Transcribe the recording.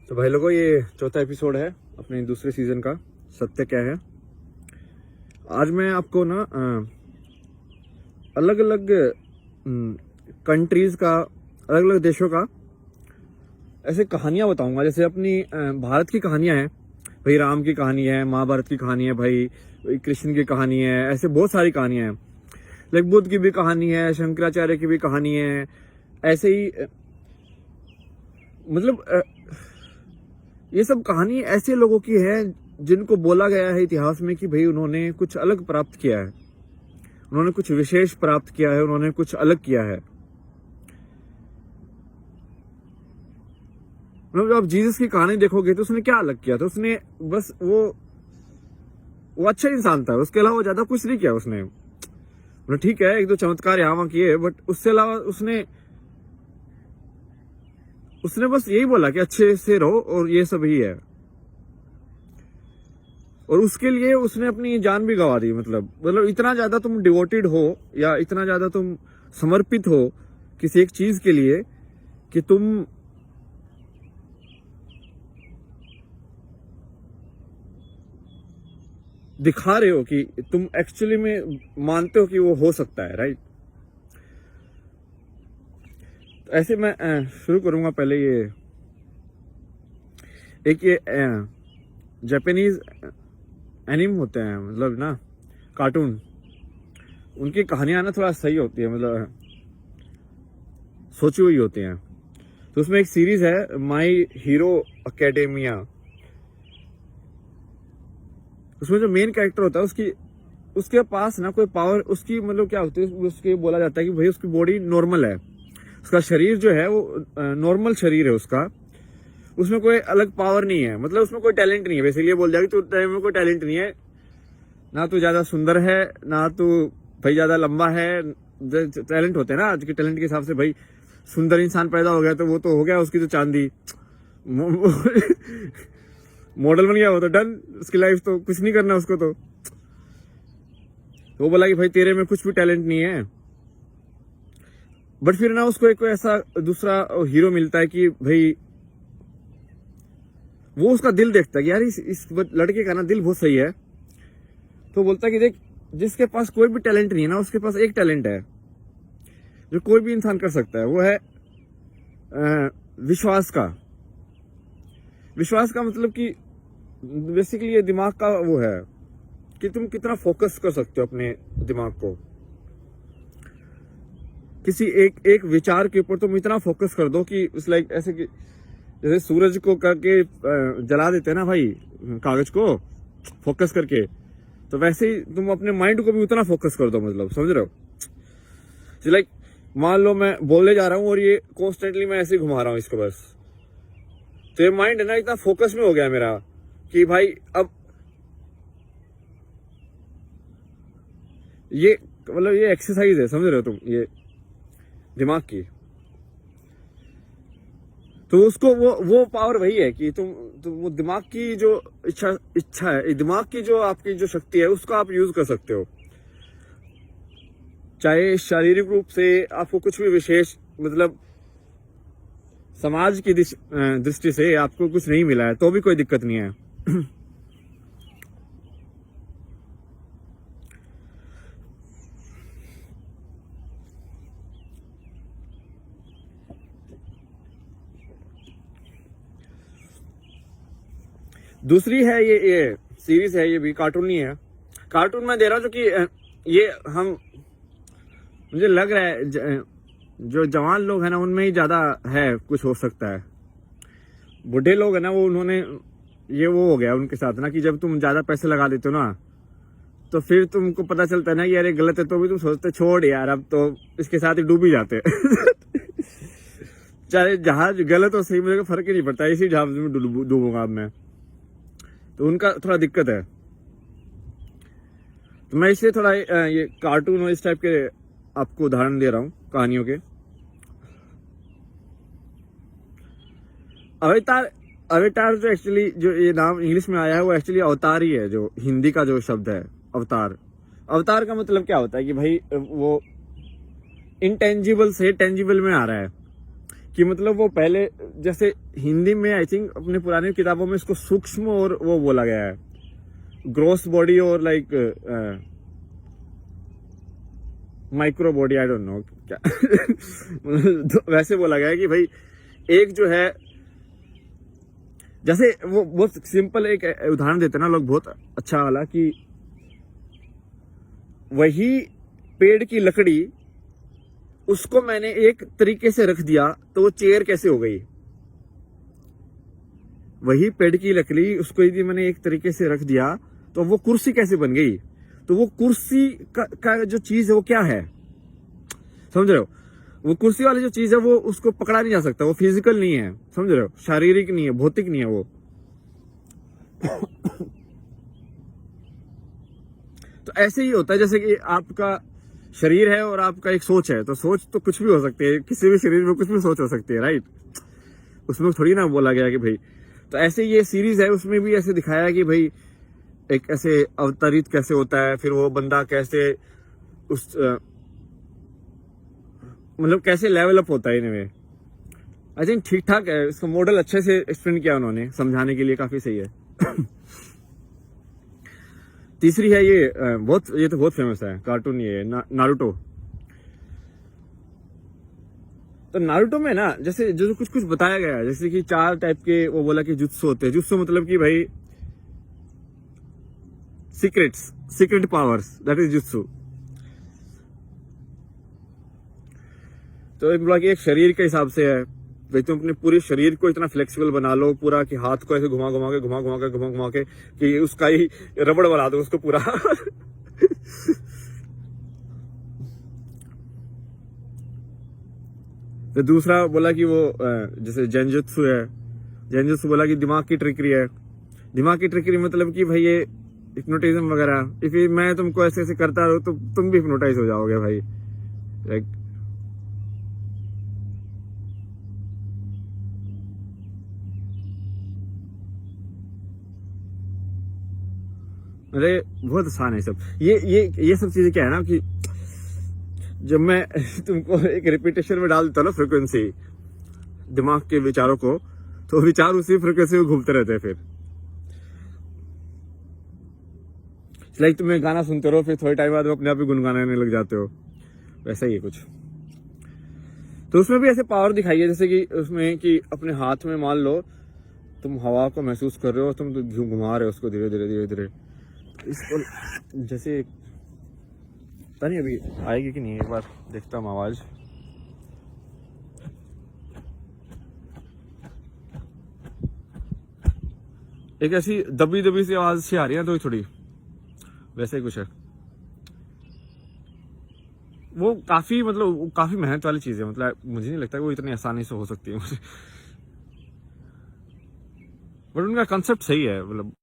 तो भाई लोगों, ये चौथा एपिसोड है अपने दूसरे सीजन का सत्य क्या है। आज मैं आपको ना अलग अलग कंट्रीज का, अलग अलग देशों का ऐसे कहानियां बताऊंगा। जैसे अपनी भारत की कहानियां हैं भाई, राम की कहानी है, महाभारत की कहानी है भाई, कृष्ण की कहानी है, ऐसे बहुत सारी कहानियां हैं। लाइक बुद्ध की भी कहानी है, शंकराचार्य की भी कहानी है। ऐसे ही मतलब ये सब कहानी ऐसे लोगों की है जिनको बोला गया है इतिहास में कि भाई उन्होंने कुछ अलग प्राप्त किया है, उन्होंने कुछ विशेष प्राप्त किया है, उन्होंने कुछ अलग किया है। मतलब जब आप जीसस की कहानी देखोगे तो उसने क्या अलग किया था? उसने बस वो अच्छा इंसान था, उसके अलावा ज्यादा कुछ नहीं किया उसने। मतलब ठीक है, एक दो चमत्कार यहाँ वहां किए, बट उससे अलावा उसने बस यही बोला कि अच्छे से रहो और ये सब ही है। और उसके लिए उसने अपनी जान भी गंवा दी। मतलब इतना ज्यादा तुम डिवोटेड हो या इतना ज्यादा तुम समर्पित हो किसी एक चीज के लिए कि तुम दिखा रहे हो कि तुम एक्चुअली में मानते हो कि वो हो सकता है, राइट। तो ऐसे मैं शुरू करूंगा। पहले ये जापानीज एनिम होते हैं, मतलब ना कार्टून, उनकी कहानियां ना थोड़ा सही होती है, मतलब सोची हुई होती हैं। तो उसमें एक सीरीज है माई हीरो एकेडेमिया। उसमें जो मेन कैरेक्टर होता है उसके पास ना कोई पावर, उसकी मतलब क्या होती है, उसके बोला जाता है कि भाई उसकी बॉडी नॉर्मल है, उसका शरीर जो है वो नॉर्मल शरीर है उसका, उसमें कोई अलग पावर नहीं है, मतलब उसमें कोई टैलेंट नहीं है। बेसिकली ये बोल जाएगी तो में कोई टैलेंट नहीं है, ना तो ज्यादा सुंदर है, ना तो भाई ज्यादा लंबा है। टैलेंट होते हैं ना आज के टैलेंट के हिसाब से, भाई सुंदर इंसान पैदा हो गया तो वो तो हो गया उसकी तो चांदी मॉडल बन गया वो तो डन, उसकी लाइफ तो कुछ नहीं करना उसको। तो वो बोला कि भाई तेरे में कुछ भी टैलेंट नहीं है। बट फिर ना उसको एक ऐसा दूसरा हीरो मिलता है कि भाई वो उसका दिल देखता है कि यार इस लड़के का ना दिल बहुत सही है। तो बोलता है कि देख, जिसके पास कोई भी टैलेंट नहीं है ना, उसके पास एक टैलेंट है जो कोई भी इंसान कर सकता है, वो है विश्वास का। विश्वास का मतलब कि बेसिकली ये दिमाग का वो है कि तुम कितना फोकस कर सकते हो अपने दिमाग को। किसी एक विचार के ऊपर तुम इतना फोकस कर दो कि उस लाइक ऐसे कि जैसे सूरज को करके जला देते हैं ना भाई, कागज को फोकस करके, तो वैसे ही तुम अपने माइंड को भी उतना फोकस कर दो। मतलब समझ रहे हो? लाइक मान लो मैं बोलने जा रहा हूँ और ये कॉन्स्टेंटली मैं ऐसे ही घुमा रहा हूँ इसको बस, तो ये माइंड है ना इतना फोकस में हो गया मेरा कि भाई अब ये मतलब ये एक्सरसाइज है, समझ रहे हो तुम, ये दिमाग की। तो उसको वो पावर वही है कि तुम वो दिमाग की जो इच्छा है, दिमाग की जो आपकी जो शक्ति है, उसको आप यूज कर सकते हो। चाहे शारीरिक रूप से आपको कुछ भी विशेष, मतलब समाज की दृष्टि से आपको कुछ नहीं मिला है तो भी कोई दिक्कत नहीं है। दूसरी है ये सीरीज है, ये भी कार्टून नहीं है। कार्टून मैं दे रहा हूं जो कि ये मुझे लग रहा है जो जवान लोग हैं ना उनमें ही ज्यादा है, कुछ हो सकता है। बूढ़े लोग है ना वो उन्होंने ये वो हो गया उनके साथ ना कि जब तुम ज्यादा पैसे लगा देते हो ना तो फिर तुमको पता चलता है ना कि यार ये गलत है, तो भी तुम सोचते छोड़ यार अब तो इसके साथ ही डूब ही जाते चाहे जहाज गलत हो सही, मुझे फर्क ही नहीं पड़ता, इसी जहाज में डूबूंगा अब मैं। तो उनका थोड़ा दिक्कत है। तो मैं इसलिए थोड़ा ये कार्टून और इस टाइप के आपको उदाहरण दे रहा हूँ कहानियों के। अवतार जो एक्चुअली जो ये नाम इंग्लिश में आया है वो एक्चुअली अवतार ही है, जो हिंदी का जो शब्द है अवतार का मतलब क्या होता है कि भाई वो इनटेंजिबल से टेंजिबल में आ रहा है कि मतलब वो पहले जैसे हिंदी में आई थिंक अपने पुरानी किताबों में इसको सूक्ष्म और वो बोला गया है, ग्रोस बॉडी और like micro body, I don't know क्या तो वैसे बोला गया है कि भाई एक जो है, जैसे वो बहुत सिंपल एक उदाहरण देते ना लोग बहुत अच्छा वाला, कि वही पेड़ की लकड़ी उसको मैंने एक तरीके से रख दिया तो वो चेयर कैसे हो गई। वही पेड़ की लकड़ी उसको यदि मैंने एक तरीके से रख दिया तो वो कुर्सी कैसे बन गई। तो वो कुर्सी का जो चीज है वो क्या है, समझ रहे हो। वो कुर्सी वाली जो चीज है वो उसको पकड़ा नहीं जा सकता, वो फिजिकल नहीं है, समझ रहे हो, शारीरिक नहीं है, भौतिक नहीं है वो। तो ऐसे ही होता है जैसे कि आपका शरीर है और आपका एक सोच है, तो सोच तो कुछ भी हो सकती है, किसी भी शरीर में कुछ भी सोच हो सकती है, राइट। उसमें थोड़ी ना बोला गया कि भाई, तो ऐसे ये सीरीज है उसमें भी ऐसे दिखाया कि भाई एक ऐसे अवतरित कैसे होता है, फिर वो बंदा कैसे उस मतलब कैसे लेवल अप होता है इनमें। आई थिंक ठीक ठाक है, इसका मॉडल अच्छे से एक्सप्लेन किया उन्होंने, समझाने के लिए काफी सही है। तीसरी है ये ये तो बहुत फेमस है कार्टून, ये नारुतो। तो नारुतो में ना जैसे जो कुछ कुछ बताया गया है, जैसे कि 4 टाइप के वो बोला कि जुत्सु होते हैं। जुत्सु मतलब कि भाई secret powers, that is jutsu. तो बोला कि एक शरीर के हिसाब से है भाई, तुम अपने पूरे शरीर को इतना फ्लेक्सिबल बना लो पूरा कि हाथ को ऐसे घुमा के कि उसका ही रबड़ बना दो उसको पूरा। तो दूसरा बोला कि वो जैसे जेंजुत्सु है। जेंजुत्सु बोला कि दिमाग की ट्रिकरी है। दिमाग की ट्रिकरी मतलब कि भाई ये हिप्नोटिज्म वगैरह, इफ मैं तुमको ऐसे ऐसे करता रहूं तो तुम भी हिप्नोटाइज हो जाओगे भाई, लाइक। अरे बहुत आसान है सब ये सब चीजें। क्या है ना कि जब मैं तुमको एक रिपीटेशन में डाल देता हूं ना फ्रिक्वेंसी दिमाग के विचारों को, तो विचार उसी फ्रिक्वेंसी में घूमते रहते हैं। फिर लाइक तुम्हें गाना सुनते रहो, फिर थोड़े टाइम बाद अपने आप ही गुनगुनाने लग जाते हो, वैसा ही है कुछ। तो उसमें भी ऐसे पावर दिखाई है, जैसे कि उसमें कि अपने हाथ में मान लो तुम हवा को महसूस कर रहे हो, तुम घुमा रहे हो उसको धीरे धीरे इसको, जैसे पता नहीं अभी आएगी कि नहीं, एक बार देखता हूँ आवाज। एक ऐसी दबी सी आवाज सी आ रही है तो थोड़ी, वैसे ही कुछ है। वो काफी मतलब काफी मेहनत वाली चीज है, मतलब मुझे नहीं लगता कि वो इतनी आसानी से हो सकती है मुझे, बट उनका कंसेप्ट सही है मतलब।